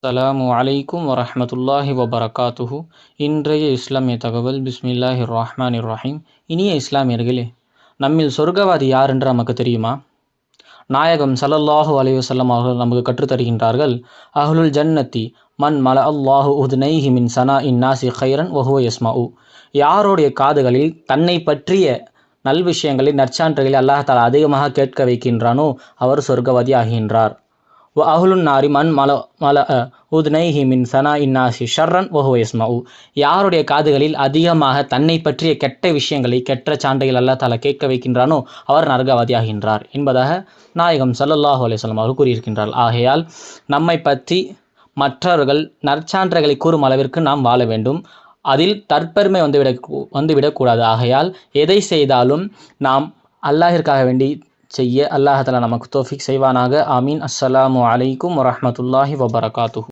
அஸ்ஸலாமு அலைக்கும் வரஹ்மத்துல்லாஹி வபரகாத்துஹு. இன்றைய இஸ்லாமிய தகவல் பிஸ்மில்லாஹிர் ரஹ்மானிர் ரஹீம். இனிய இஸ்லாமியர்களே, நம்மில் சொர்க்கவாதி யார் என்று நமக்கு தெரியுமா? நாயகம் ஸல்லல்லாஹு அலைஹி வஸல்லம் அவர்கள் நமக்கு கற்றுத்தருகின்றார்கள், அஹ்லுல் ஜன்னத்தி மன் மல அல்லாஹு உத்னைஹி மின் சனா இன்னாசி ஹைரன் வஹுவ யஸ்மஉ. யாருடைய காதுகளில் தன்னை பற்றிய நல் விஷயங்களை நற்சான்றுகளை அல்லாஹ் தஆலா அதிகமாக கேட்க வைக்கின்றானோ அவர் சொர்க்கவாதி ஆகின்றார். வ அஹ்லுன் நாரி மன் மல உத்னைஹி மின் சனா இன்னாசி ஷர்ரன் வஹுவ யஸ்மஉ. யாருடைய காதுகளில் அதிகமாக தன்னை பற்றிய கெட்ட விஷயங்களை, கெட்ட சான்றுகள் அல்லாஹ் தஆலா கேட்க வைக்கின்றானோ அவர் நரகவாதி ஆகின்றார் என்பதாக நாயகம் ஸல்லல்லாஹு அலைஹி வஸல்லம் அவர்கள் கூறியிருக்கின்றார்கள். ஆகையால் நம்மை பற்றி மற்றவர்கள் நற்சான்றுகளை கூறும் அளவிற்கு நாம் வாழ வேண்டும். அதில் தற்பெருமை வந்துவிடக்கூடாது. ஆகையால் எதை செய்தாலும் நாம் அல்லாஹிற்காக வேண்டி செய்ய அல்லாஹ் தஆலா நமக்கு தௌஃபீக் செய்வானாக. ஆமீன். அஸ்ஸலாமு அலைக்கும் வரஹ்மத்துல்லாஹி வபரகாத்துஹு.